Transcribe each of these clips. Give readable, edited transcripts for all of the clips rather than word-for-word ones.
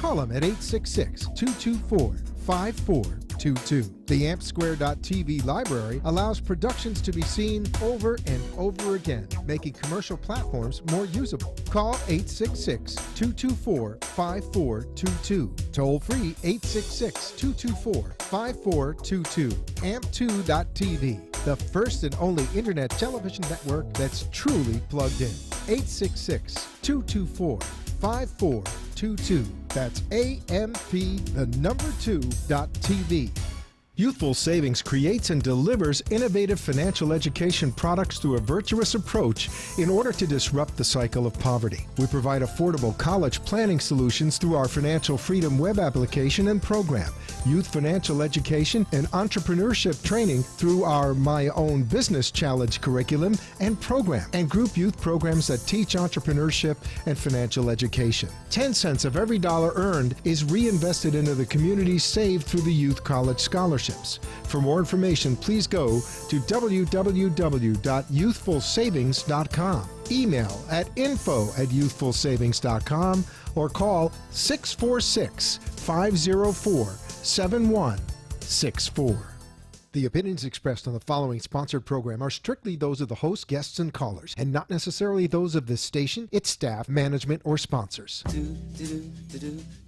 Call them at 866-224-5422. The AmpSquare.tv library allows productions to be seen over and over again, making commercial platforms more usable. Call 866-224-5422. Toll free 866-224-5422. AMP2.tv, the first and only internet television network that's truly plugged in. 866-224-5422. That's AMP, the number 2.tv. Youthful Savings creates and delivers innovative financial education products through a virtuous approach in order to disrupt the cycle of poverty. We provide affordable college planning solutions through our Financial Freedom web application and program, youth financial education and entrepreneurship training through our My Own Business Challenge curriculum and program, and group youth programs that teach entrepreneurship and financial education. 10 cents of every dollar earned is reinvested into the community saved through the Youth College Scholarships. For more information, please go to www.youthfulsavings.com. Email at info@youthfulsavings.com or call 646-504-7164. The opinions expressed on the following sponsored program are strictly those of the host, guests, and callers, and not necessarily those of this station, its staff, management, or sponsors.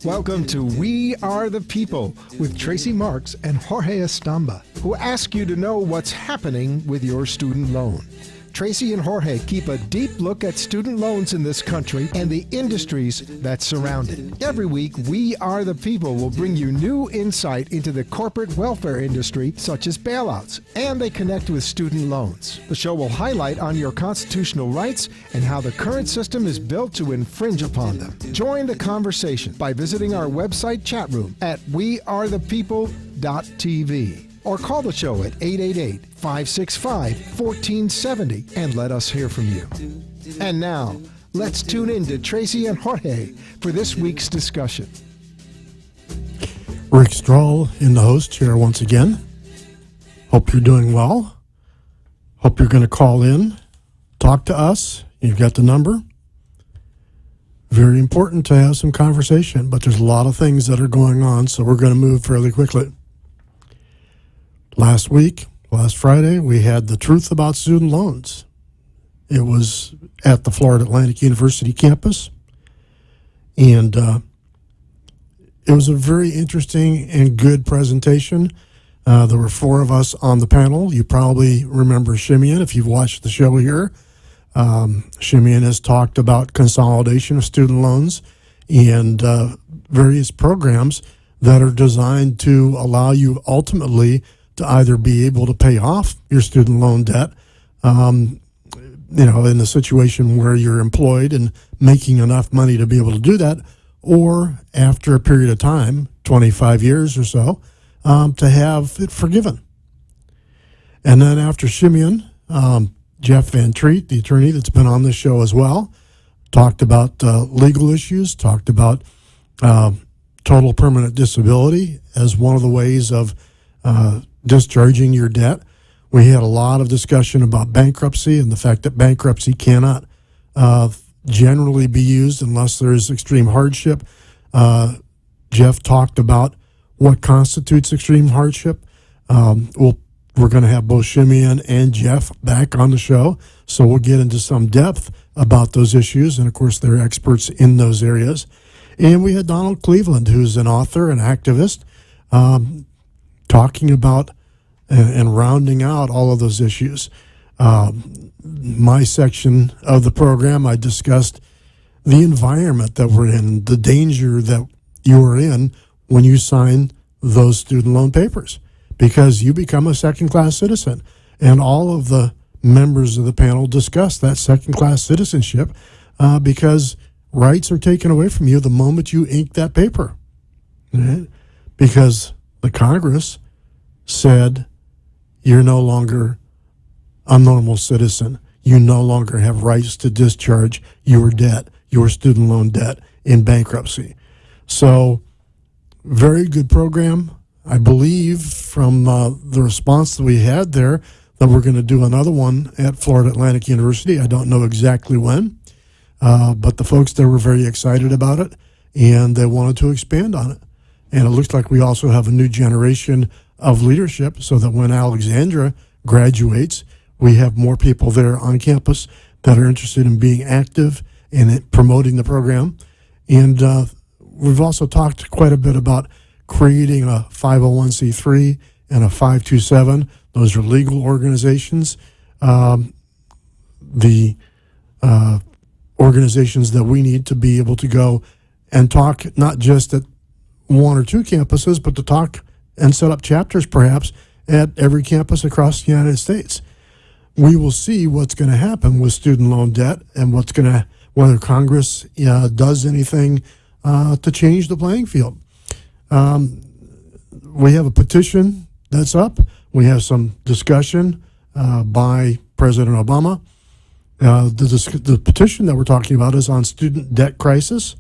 Welcome to We Are the People with Tracy Marks and Jorge Estamba, who ask you to know what's happening with your student loan. Tracy and Jorge keep a deep look at student loans in this country and the industries that surround it. Every week, We Are the People will bring you new insight into the corporate welfare industry, such as bailouts, and they connect with student loans. The show will highlight on your constitutional rights and how the current system is built to infringe upon them. Join the conversation by visiting our website chat room at wearethepeople.tv. Or call the show at 888-565-1470 and let us hear from you. And now, let's tune in to Tracy and Jorge for this week's discussion. Rick Strahl in the host chair once again. Hope you're doing well. Hope you're going to call in, talk to us. You've got the number. Very important to have some conversation, but there's a lot of things that are going on, so we're going to move fairly quickly. Last Friday, we had the truth about student loans. It was at the Florida Atlantic University campus, and it was a very interesting and good presentation. There were 4 of us on the panel. You probably remember Shimeon if you've watched the show here. Shimeon has talked about consolidation of student loans and various programs that are designed to allow you ultimately to either be able to pay off your student loan debt, in a situation where you're employed and making enough money to be able to do that, or after a period of time, 25 years or so, to have it forgiven. And then after Shimeon, Jeff Van Treat, the attorney that's been on this show as well, talked about legal issues, talked about total permanent disability as one of the ways of discharging your debt. We had a lot of discussion about bankruptcy and the fact that bankruptcy cannot generally be used unless there's extreme hardship. Jeff talked about what constitutes extreme hardship. We're going to have both Shimeon and Jeff back on the show, so we'll get into some depth about those issues, and of course they're experts in those areas. And we had Donald Cleveland, who's an author and activist, talking about and rounding out all of those issues. My section of the program, I discussed the environment that we're in, the danger that you are in when you sign those student loan papers, because you become a second-class citizen. And all of the members of the panel discussed that second-class citizenship because rights are taken away from you the moment you ink that paper. Right? Because the Congress said you're no longer a normal citizen. You no longer have rights to discharge your debt, your student loan debt, in bankruptcy. So, very good program. I believe from the response that we had there that we're going to do another one at Florida Atlantic University. I don't know exactly when, but the folks there were very excited about it. and they wanted to expand on it. And it looks like we also have a new generation of leadership, so that when Alexandra graduates, we have more people there on campus that are interested in being active and promoting the program. And we've also talked quite a bit about creating a 501c3 and a 527. Those are legal organizations. The organizations that we need to be able to go and talk not just at one or two campuses, but to talk and set up chapters perhaps at every campus across the United States. We will see what's going to happen with student loan debt and whether Congress does anything to change the playing field. We have a petition that's up. We have some discussion by President Obama. The petition that we're talking about is on student debt crisis,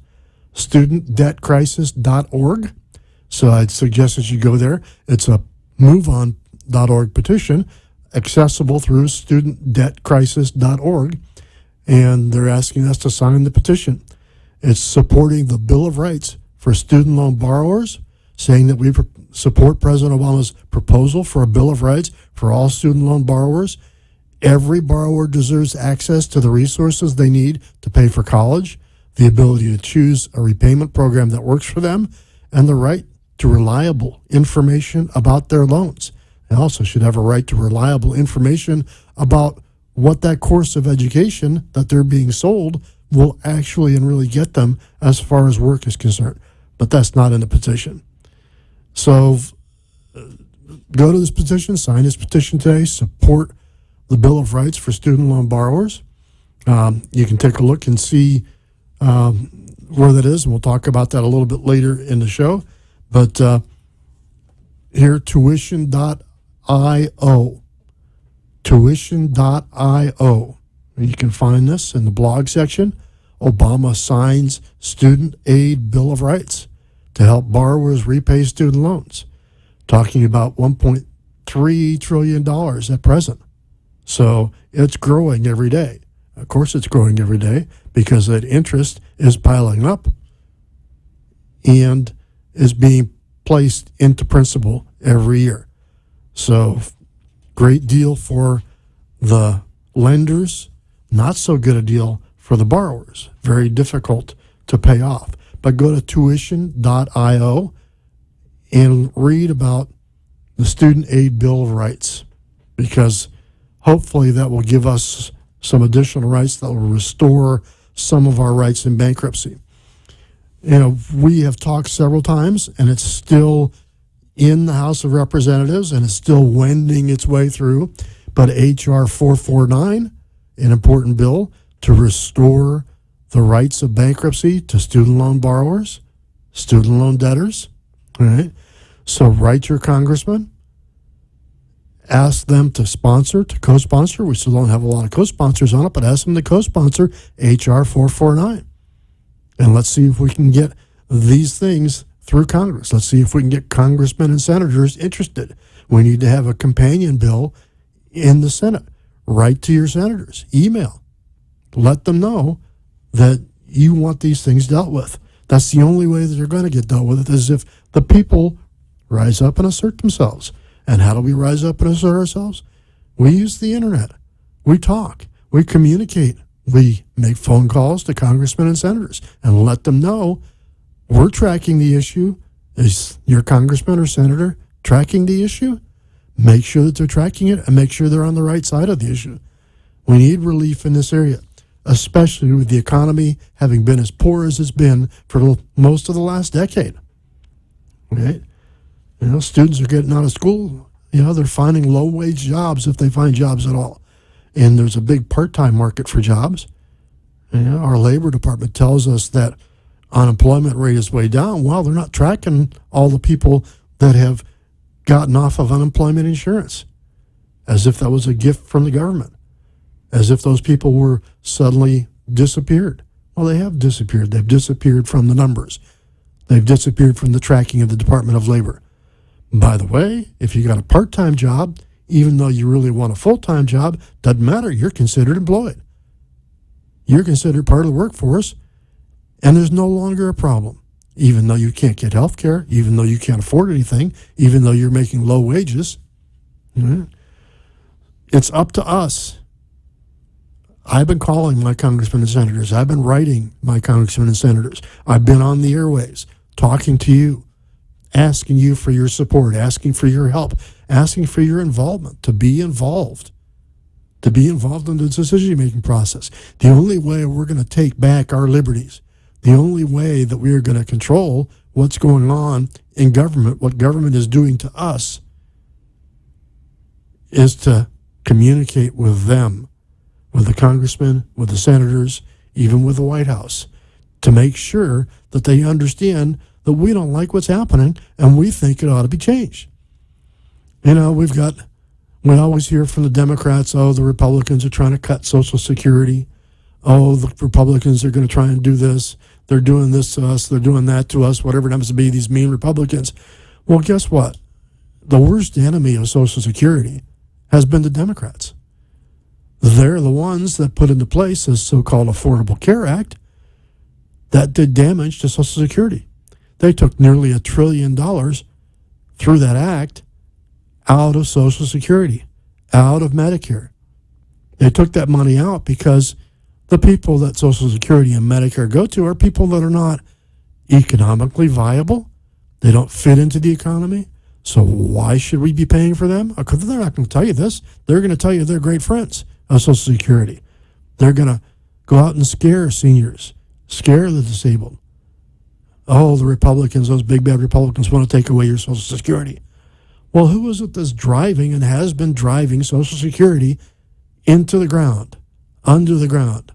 studentdebtcrisis.org. So I'd suggest that you go there. It's a moveon.org petition, accessible through studentdebtcrisis.org, and they're asking us to sign the petition. It's supporting the Bill of Rights for student loan borrowers, saying that we support President Obama's proposal for a Bill of Rights for all student loan borrowers. Every borrower deserves access to the resources they need to pay for college, the ability to choose a repayment program that works for them, and the right to reliable information about their loans. They also should have a right to reliable information about what that course of education that they're being sold will actually and really get them as far as work is concerned. But that's not in the petition. So go to this petition, sign this petition today, support the Bill of Rights for student loan borrowers. You can take a look and see where that is, and we'll talk about that a little bit later in the show. But here, tuition.io. Tuition.io. You can find this in the blog section. Obama signs Student Aid Bill of Rights to help borrowers repay student loans, talking about $1.3 trillion at present. So it's growing every day. Of course it's growing every day because that interest is piling up and is being placed into principal every year. So great deal for the lenders, not so good a deal for the borrowers. Very difficult to pay off. But go to tuition.io and read about the Student Aid Bill of Rights, because hopefully that will give us some additional rights that will restore some of our rights in bankruptcy. You know, we have talked several times, and it's still in the House of Representatives, and it's still wending its way through. But H.R. 449, an important bill to restore the rights of bankruptcy to student loan borrowers, student loan debtors. All right. So write your congressman, ask them to sponsor, to co-sponsor. We still don't have a lot of co-sponsors on it, but ask them to co-sponsor H.R. 449. And let's see if we can get these things through Congress. Let's see if we can get congressmen and senators interested. We need to have a companion bill in the Senate. Write to your senators. Email. Let them know that you want these things dealt with. That's the only way that they're going to get dealt with it, is if the people rise up and assert themselves. And how do we rise up and assert ourselves? We use the internet. We talk. We communicate. We make phone calls to congressmen and senators and let them know we're tracking the issue. Is your congressman or senator tracking the issue? Make sure that they're tracking it and make sure they're on the right side of the issue. We need relief in this area, especially with the economy having been as poor as it's been for most of the last decade. Right? You know, students are getting out of school. You know, they're finding low-wage jobs if they find jobs at all. And there's a big part-time market for jobs. You know, our labor department tells us that unemployment rate is way down. Well, they're not tracking all the people that have gotten off of unemployment insurance, as if that was a gift from the government, as if those people were suddenly disappeared. Well, they have disappeared. They've disappeared from the numbers. They've disappeared from the tracking of the Department of Labor. By the way, if you got a part-time job, even though you really want a full-time job, doesn't matter. You're considered employed. You're considered part of the workforce, And there's no longer a problem, even though you can't get health care, even though you can't afford anything, even though you're making low wages. It's up to us. I've been calling my congressmen and senators. I've been writing my congressmen and senators. I've been on the airways talking to you, asking you for your support, asking for your help, asking for your involvement, to be involved in the decision-making process. The only way we're going to take back our liberties, the only way that we are going to control what's going on in government, what government is doing to us, is to communicate with them, with the congressmen, with the senators, even with the White House, to make sure that they understand that we don't like what's happening and we think it ought to be changed. We always hear from the Democrats, oh, the Republicans are trying to cut Social Security. Oh, the Republicans are going to try and do this. They're doing this to us. They're doing that to us, whatever it happens to be, these mean Republicans. Well, guess what? The worst enemy of Social Security has been the Democrats. They're the ones that put into place this so-called Affordable Care Act that did damage to Social Security. They took nearly $1 trillion through that act out of Social Security, out of Medicare. They took that money out because the people that Social Security and Medicare go to are people that are not economically viable. They don't fit into the economy. So why should we be paying for them? Because they're not going to tell you this. They're going to tell you they're great friends of Social Security. They're going to go out and scare seniors, scare the disabled. Oh, the Republicans, those big bad Republicans want to take away your Social Security. Well, who is it that's driving and has been driving Social Security into the ground, under the ground?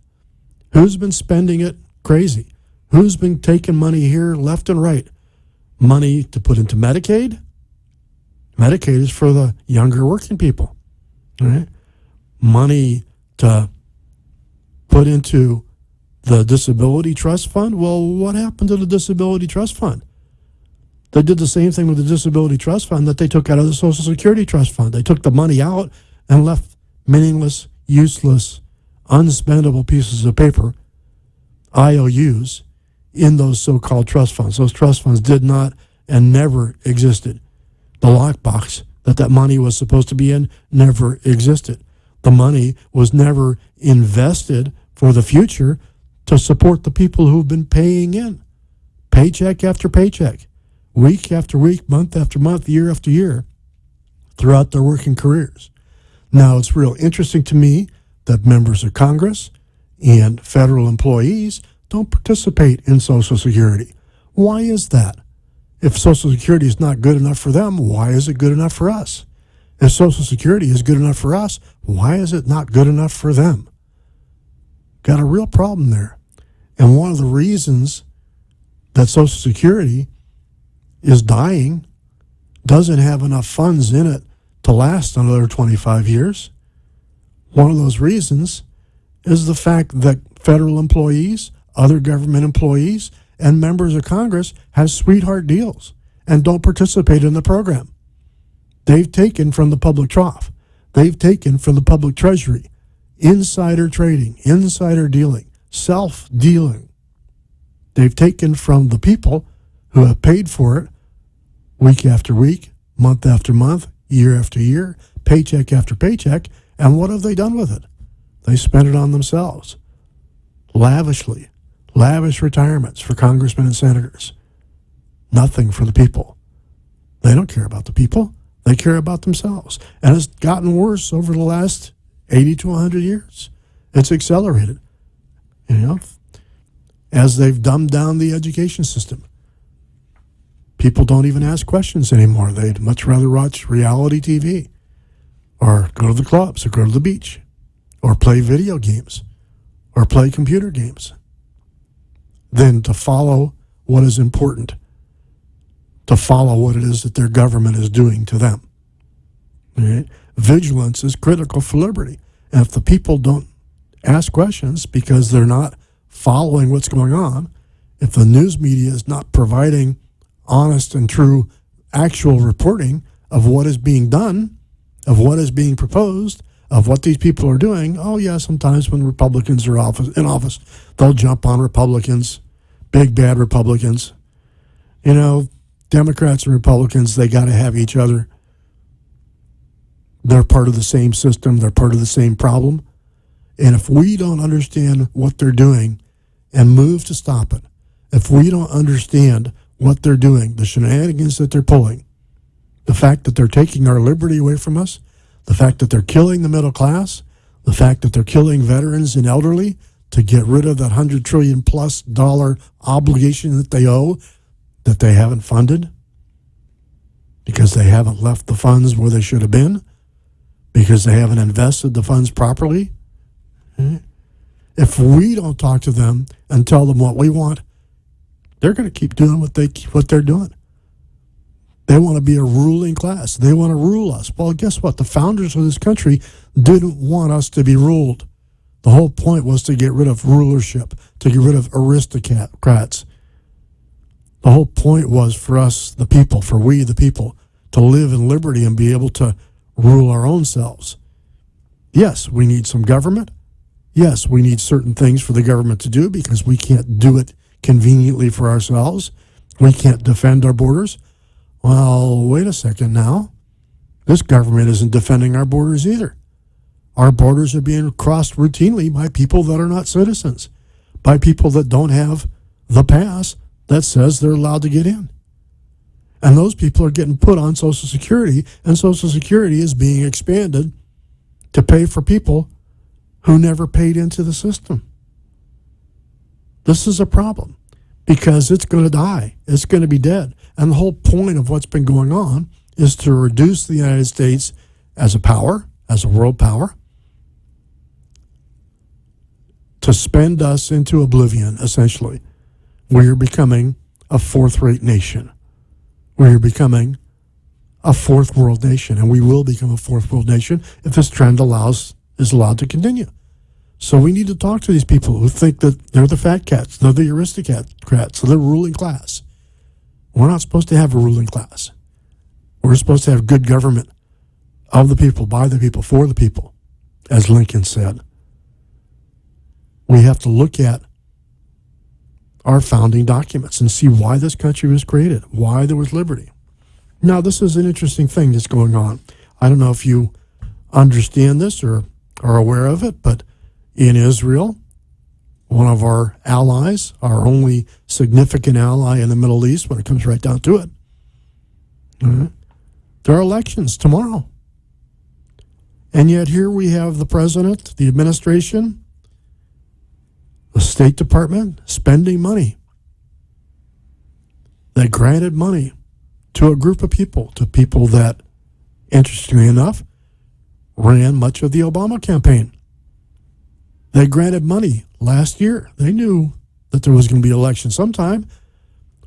Who's been spending it crazy? Who's been taking money here left and right? Money to put into Medicaid? Medicaid is for the younger working people, right? Money to put into the Disability Trust Fund? Well, what happened to the Disability Trust Fund? They did the same thing with the Disability Trust Fund that they took out of the Social Security Trust Fund. They took the money out and left meaningless, useless, unspendable pieces of paper, IOUs, in those so-called trust funds. Those trust funds did not and never existed. The lockbox that money was supposed to be in never existed. The money was never invested for the future to support the people who've been paying in, paycheck after paycheck, week after week, month after month, year after year, throughout their working careers. Now, it's real interesting to me that members of Congress and federal employees don't participate in Social Security. Why is that? If Social Security is not good enough for them, why is it good enough for us? If Social Security is good enough for us, why is it not good enough for them? Got a real problem there. And one of the reasons that Social Security is dying, doesn't have enough funds in it to last another 25 years, one of those reasons is the fact that federal employees, other government employees, and members of Congress have sweetheart deals and don't participate in the program. They've taken from the public trough. They've taken from the public treasury. Insider trading, insider dealing, self-dealing. They've taken from the people who have paid for it week after week, month after month, year after year, paycheck after paycheck, and what have they done with it? They spent it on themselves. Lavishly. Lavish retirements for congressmen and senators. Nothing for the people. They don't care about the people. They care about themselves. And it's gotten worse over the last 80 to 100 years. It's accelerated, as they've dumbed down the education system. People don't even ask questions anymore. They'd much rather watch reality TV or go to the clubs or go to the beach or play video games or play computer games than to follow what is important, to follow what it is that their government is doing to them. Right? Vigilance is critical for liberty. And if the people don't ask questions because they're not following what's going on, if the news media is not providing honest and true actual reporting of what is being done, of what is being proposed, of what these people are doing, oh yeah, sometimes when Republicans are in office, they'll jump on Republicans big bad Republicans. You know, Democrats and Republicans, they got to have each other. They're part of the same system. They're part of the same problem. And if we don't understand what they're doing and move to stop it, if we don't understand what they're doing, the shenanigans that they're pulling, the fact that they're taking our liberty away from us, the fact that they're killing the middle class, the fact that they're killing veterans and elderly to get rid of that $100 trillion plus obligation that they owe, that they haven't funded because they haven't left the funds where they should have been, because they haven't invested the funds properly. If we don't talk to them and tell them what we want, they're going to keep doing what they're doing. They want to be a ruling class. They want to rule us. Well, guess what? The founders of this country didn't want us to be ruled. The whole point was to get rid of rulership, to get rid of aristocrats. The whole point was for us, the people, for we, the people, to live in liberty and be able to rule our own selves. Yes, we need some government. Yes, we need certain things for the government to do because we can't do it conveniently for ourselves. We can't defend our borders. Well, wait a second now. This government isn't defending our borders either. Our borders are being crossed routinely by people that are not citizens, by people that don't have the pass that says they're allowed to get in. And those people are getting put on Social Security, and Social Security is being expanded to pay for people who never paid into the system. This is a problem because it's going to die. It's going to be dead. And the whole point of what's been going on is to reduce the United States as a power, as a world power, to spend us into oblivion, essentially. We're becoming a fourth-rate nation. We're becoming a fourth world nation, and we will become a fourth world nation if this trend is allowed to continue. So we need to talk to these people who think that they're the fat cats, they're the aristocrats, they're the ruling class. We're not supposed to have a ruling class. We're supposed to have good government of the people, by the people, for the people, as Lincoln said. We have to look at our founding documents and see why this country was created, why there was liberty. Now, this is an interesting thing that's going on. I don't know if you understand this or are aware of it, but in Israel, one of our allies, our only significant ally in the Middle East when it comes right down to it, there are elections tomorrow. And yet here we have the president, the administration, the State Department spending money. They granted money to a group of people, to people that, interestingly enough, ran much of the Obama campaign. They granted money last year. They knew that there was going to be an election sometime.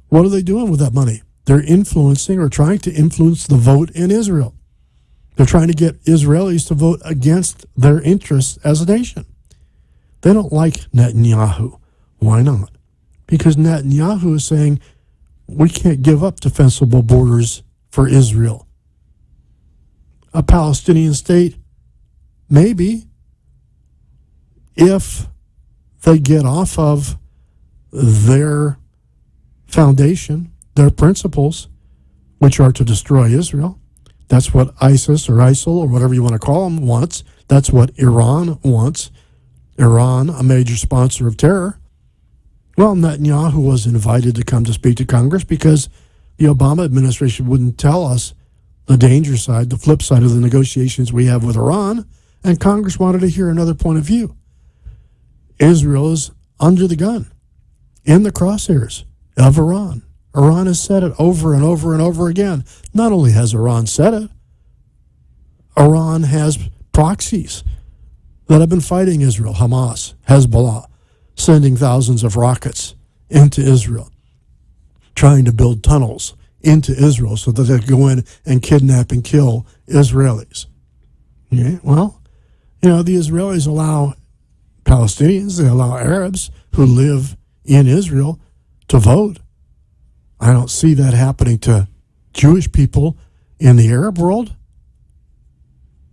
What are they doing with that money? They're influencing or trying to influence the vote in Israel. They're trying to get Israelis to vote against their interests as a nation. They don't like Netanyahu. Why not? Because Netanyahu is saying we can't give up defensible borders for Israel. A Palestinian state, maybe, if they get off of their foundation, their principles, which are to destroy Israel. That's what ISIS or ISIL or whatever you want to call them wants. That's what Iran wants. Iran, a major sponsor of terror. Well, Netanyahu was invited to come to speak to Congress because the Obama administration wouldn't tell us the danger side, the flip side of the negotiations we have with Iran, and Congress wanted to hear another point of view. Israel is under the gun, in the crosshairs of Iran. Iran has said it over and over and over again. Not only has Iran said it, Iran has proxies that have been fighting Israel, Hamas, Hezbollah, sending thousands of rockets into Israel, trying to build tunnels into Israel so that they could go in and kidnap and kill Israelis. Okay? Well, the Israelis allow Palestinians, they allow Arabs who live in Israel to vote. I don't see that happening to Jewish people in the Arab world.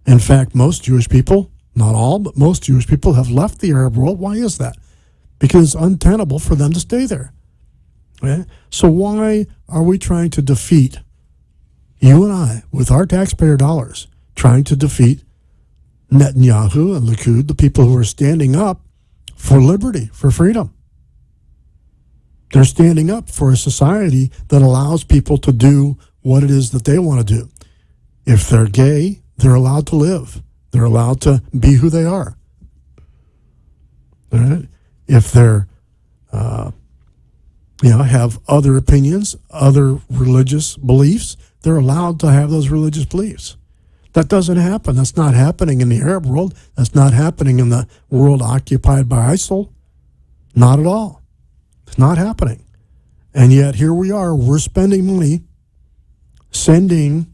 In fact, most Jewish people, not all, but most Jewish people have left the Arab world. Why is that? Because it's untenable for them to stay there. Okay? So why are we trying to defeat, you and I, with our taxpayer dollars, trying to defeat Netanyahu and Likud, the people who are standing up for liberty, for freedom? They're standing up for a society that allows people to do what it is that they want to do. If they're gay, they're allowed to live. They're allowed to be who they are. All right? If they're, have other opinions, other religious beliefs, they're allowed to have those religious beliefs. That doesn't happen. That's not happening in the Arab world. That's not happening in the world occupied by ISIL. Not at all. It's not happening. And yet here we are. We're spending money sending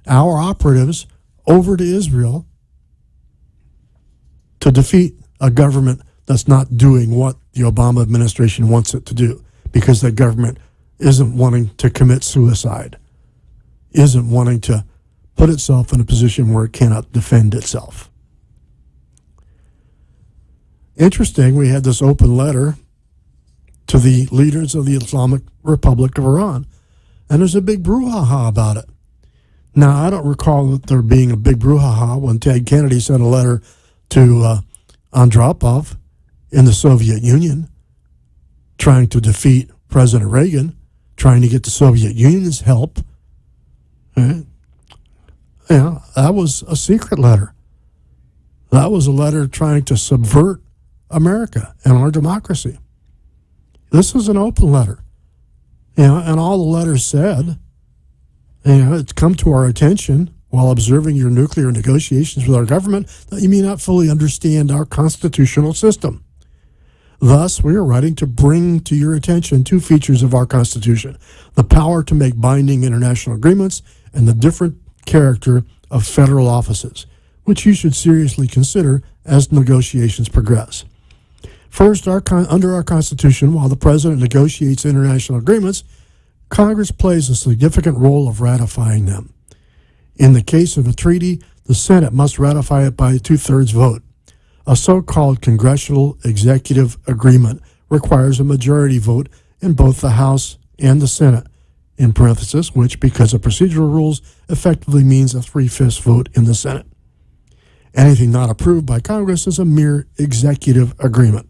our operatives over to Israel to defeat a government that's not doing what the Obama administration wants it to do, because that government isn't wanting to commit suicide, isn't wanting to put itself in a position where it cannot defend itself. Interesting, we had this open letter to the leaders of the Islamic Republic of Iran, and there's a big brouhaha about it. Now, I don't recall there being a big brouhaha when Ted Kennedy sent a letter to Andropov in the Soviet Union, trying to defeat President Reagan, trying to get the Soviet Union's help. Right? That was a secret letter. That was a letter trying to subvert America and our democracy. This is an open letter. And all the letter said, it's come to our attention while observing your nuclear negotiations with our government that you may not fully understand our constitutional system. Thus, we are writing to bring to your attention two features of our Constitution: the power to make binding international agreements and the different character of federal offices, which you should seriously consider as negotiations progress. First, under our Constitution, while the President negotiates international agreements, Congress plays a significant role of ratifying them. In the case of a treaty, the Senate must ratify it by a two-thirds vote. A so-called congressional executive agreement requires a majority vote in both the House and the Senate, in parenthesis, which, because of procedural rules, effectively means a 3/5 vote in the Senate. Anything not approved by Congress is a mere executive agreement.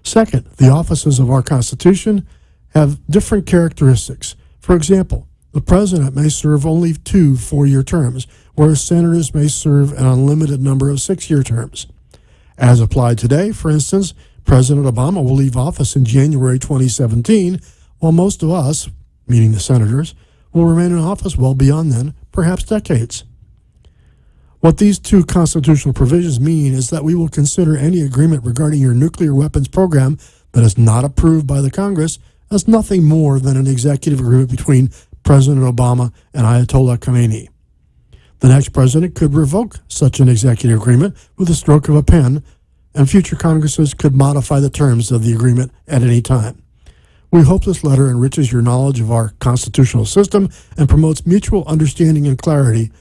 Second, the offices of our Constitution have different characteristics. For example, the President may serve only 2 4-year terms, whereas senators may serve an unlimited number of 6-year terms. As applied today, for instance, President Obama will leave office in January 2017, while most of us, meaning the senators, will remain in office well beyond then, perhaps decades. What these two constitutional provisions mean is that we will consider any agreement regarding your nuclear weapons program that is not approved by the Congress as nothing more than an executive agreement between President Obama and Ayatollah Khamenei. The next president could revoke such an executive agreement with a stroke of a pen, and future Congresses could modify the terms of the agreement at any time. We hope this letter enriches your knowledge of our constitutional system and promotes mutual understanding and clarity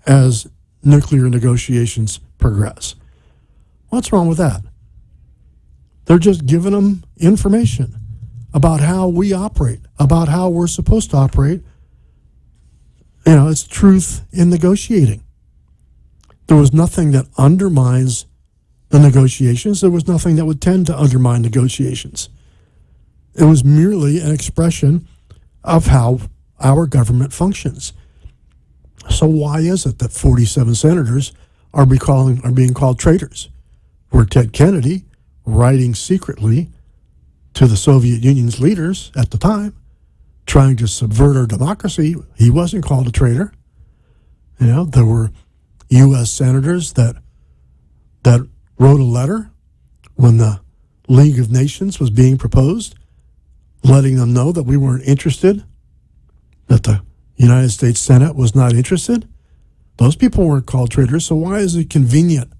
as nuclear negotiations progress. What's wrong with that? They're just giving them information about how we operate, about how we're supposed to operate. It's truth in negotiating. There was nothing that undermines the negotiations. There was nothing that would tend to undermine negotiations. It was merely an expression of how our government functions. So why is it that 47 senators are being called traitors? Were Ted Kennedy, writing secretly to the Soviet Union's leaders at the time, trying to subvert our democracy, he wasn't called a traitor. There were U.S. senators that wrote a letter when the League of Nations was being proposed, letting them know that we weren't interested, that the United States Senate was not interested. Those people weren't called traitors, so why is it convenient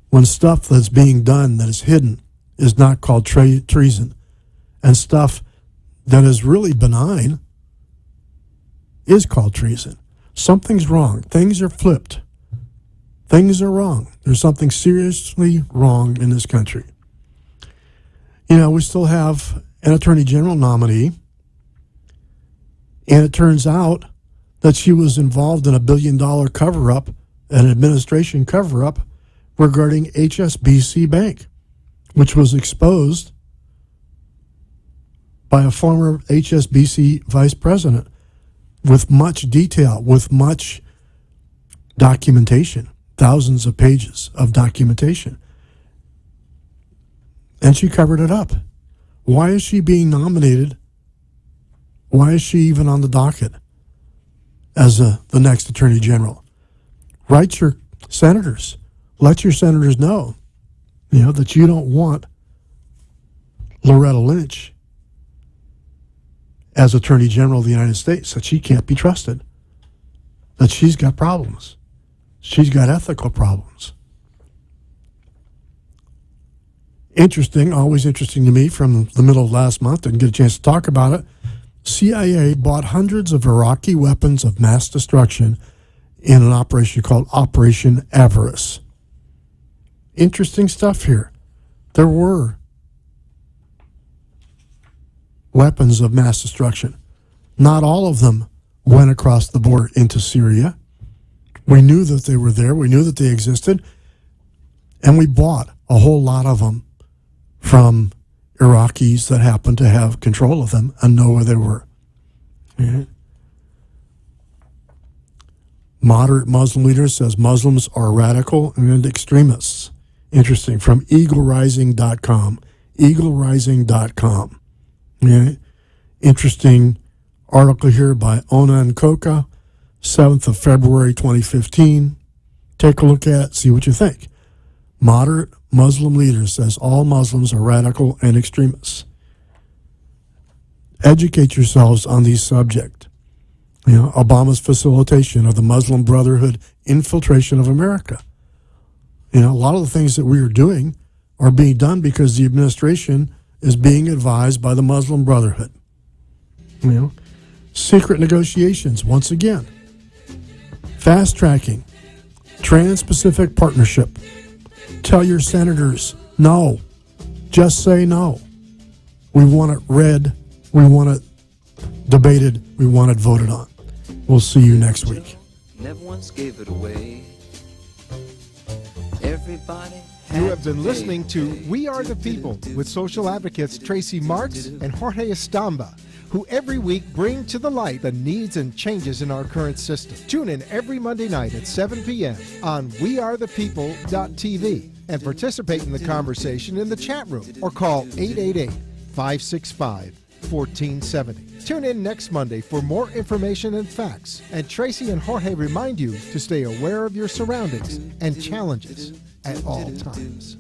when stuff that's being done that is hidden is not called treason, and stuff that is really benign is called treason? Something's wrong. Things are flipped. Things are wrong. There's something seriously wrong in this country. We still have an attorney general nominee, and it turns out that she was involved in a $1 billion cover-up, an administration cover-up regarding HSBC Bank, which was exposed by a former HSBC vice president with much detail, with much documentation, thousands of pages of documentation. And she covered it up. Why is she being nominated? Why is she even on the docket as the next attorney general? Write your senators. Let your senators know, that you don't want Loretta Lynch as Attorney General of the United States, that she can't be trusted, that she's got problems. She's got ethical problems. Interesting, always interesting to me from the middle of last month, didn't get a chance to talk about it. CIA bought hundreds of Iraqi weapons of mass destruction in an operation called Operation Avarice. Interesting stuff here. There were weapons of mass destruction. Not all of them went across the border into Syria. We knew that they were there. We knew that they existed. And we bought a whole lot of them from Iraqis that happened to have control of them and know where they were. Yeah. Moderate Muslim leader says Muslims are radical and extremists. Interesting. From eaglerising.com. Eaglerising.com. Yeah. Interesting article here by Onan Koka, 7th of February 2015. Take a look at it, see what you think. Moderate Muslim leader says all Muslims are radical and extremists. Educate yourselves on these subjects. Obama's facilitation of the Muslim Brotherhood infiltration of America. A lot of the things that we are doing are being done because the administration is being advised by the Muslim Brotherhood. Secret negotiations, once again. Fast tracking. Trans-Pacific Partnership. Tell your senators, no. Just say no. We want it read. We want it debated. We want it voted on. We'll see you next week. Never once gave it away. Everybody You have been listening to We Are the People with social advocates Tracy Marks and Jorge Estamba, who every week bring to the light the needs and changes in our current system. Tune in every Monday night at 7 p.m. on wearethepeople.tv and participate in the conversation in the chat room or call 888-565-1470. Tune in next Monday for more information and facts. And Tracy and Jorge remind you to stay aware of your surroundings and challenges at all times.